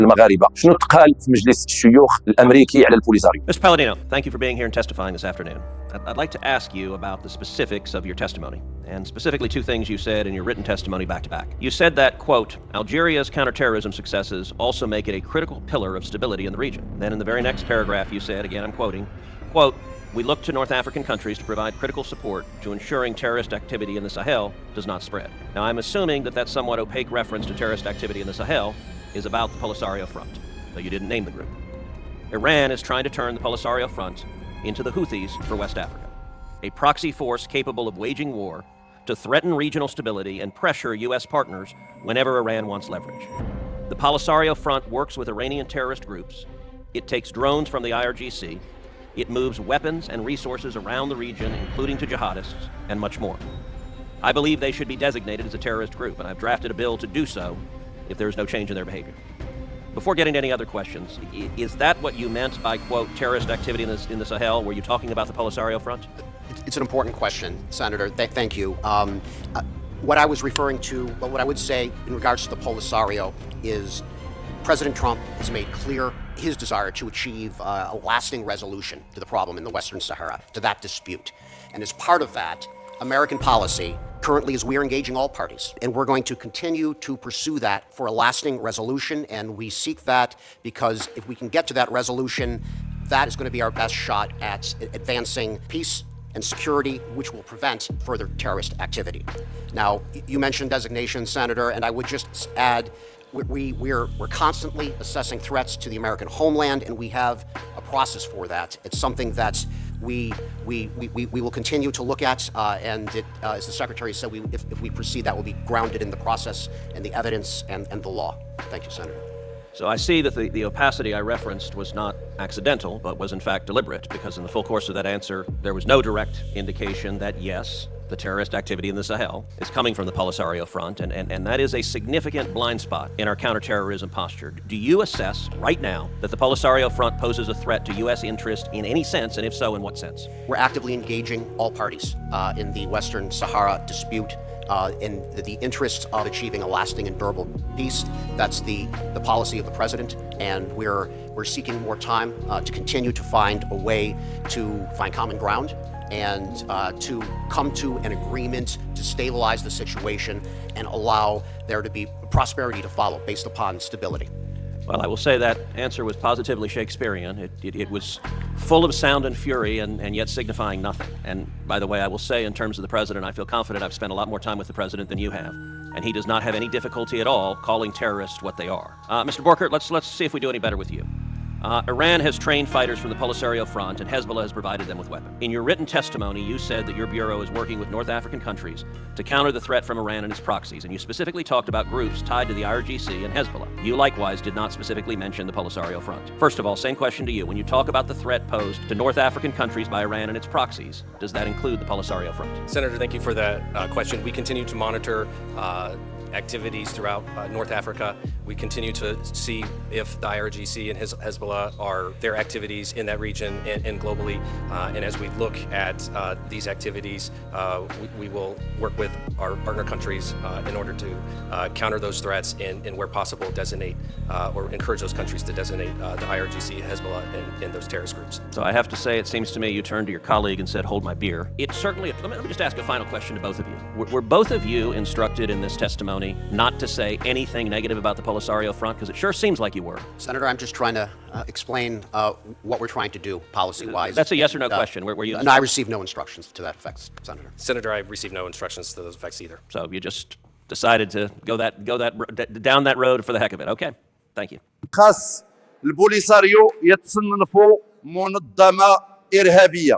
المغاربة. شنو تقال في مجلس الشيوخ الأمريكي على البوليزاريو؟ Mr. Palladino, thank you for being here and testifying this afternoon. I'd like to ask you about the specifics of your testimony, and specifically two things you said in your written testimony back to back. You said that, quote, Algeria's counterterrorism successes also make it a critical pillar of stability in the region. Then in the very next paragraph you said, again I'm quoting, quote, we look to North African countries to provide critical support to ensuring terrorist activity in the Sahel does not spread. Now I'm assuming that that somewhat opaque reference to terrorist activity in the Sahel is about the Polisario Front, though you didn't name the group. Iran is trying to turn the Polisario Front into the Houthis for West Africa, a proxy force capable of waging war to threaten regional stability and pressure U.S. partners whenever Iran wants leverage. The Polisario Front works with Iranian terrorist groups. It takes drones from the IRGC. It moves weapons and resources around the region, including to jihadists, and much more. I believe they should be designated as a terrorist group, and I've drafted a bill to do so if there is no change in their behavior. Before getting to any other questions, is that what you meant by, quote, terrorist activity in the Sahel? Were you talking about the Polisario Front? It's an important question, Senator. Thank you. What I was referring to, what I would say in regards to the Polisario is President Trump has made clear his desire to achieve a lasting resolution to the problem in the Western Sahara, to that dispute. And as part of that, American policy currently is we're engaging all parties, and we're going to continue to pursue that for a lasting resolution, and we seek that because if we can get to that resolution, that is going to be our best shot at advancing peace and security, which will prevent further terrorist activity. Now, you mentioned designation, Senator, and I would just add, we're constantly assessing threats to the American homeland, and we have a process for that. It's something that we will continue to look at, and as the Secretary said, if we proceed, that will be grounded in the process and the evidence and the law. Thank you, Senator. So I see that the opacity I referenced was not accidental, but was in fact deliberate, because in the full course of that answer, there was no direct indication that yes, the terrorist activity in the Sahel is coming from the Polisario Front, and that is a significant blind spot in our counterterrorism posture. Do you assess right now that the Polisario Front poses a threat to U.S. interest in any sense, and if so, in what sense? We're actively engaging all parties in the Western Sahara dispute in the interest of achieving a lasting and durable peace. That's the policy of the president, and we're seeking more time to continue to find a way to find common ground and to come to an agreement to stabilize the situation and allow there to be prosperity to follow based upon stability. Well, I will say that answer was positively Shakespearean. It was full of sound and fury and yet signifying nothing. And by the way, I will say in terms of the president, I feel confident I've spent a lot more time with the president than you have. And he does not have any difficulty at all calling terrorists what they are. Mr. Borkert, let's see if we do any better with you. Iran has trained fighters from the Polisario Front, and Hezbollah has provided them with weapons. In your written testimony, you said that your bureau is working with North African countries to counter the threat from Iran and its proxies, and you specifically talked about groups tied to the IRGC and Hezbollah. You likewise did not specifically mention the Polisario Front. First of all, same question to you. When you talk about the threat posed to North African countries by Iran and its proxies, does that include the Polisario Front? Senator, thank you for that question. We continue to monitor activities throughout North Africa. We continue to see if the IRGC and Hezbollah are their activities in that region and globally. And as we look at these activities, we will work with our partner countries in order to counter those threats and where possible designate or encourage those countries to designate the IRGC, Hezbollah, and those terrorist groups. So I have to say, it seems to me you turned to your colleague and said, hold my beer. It certainly, let me just ask a final question to both of you. Were both of you instructed in this testimony not to say anything negative about the Polisario Front? Because it sure seems like you were. Senator, I'm just trying to explain what we're trying to do policy-wise. That's a yes or no question. Were you? And I received no instructions to that effect, Senator. Senator, I received no instructions to those effects either. So you just decided to go down that road for the heck of it. Okay, thank you. خاص البوليساريو يتصنفوا منظمة إرهابية.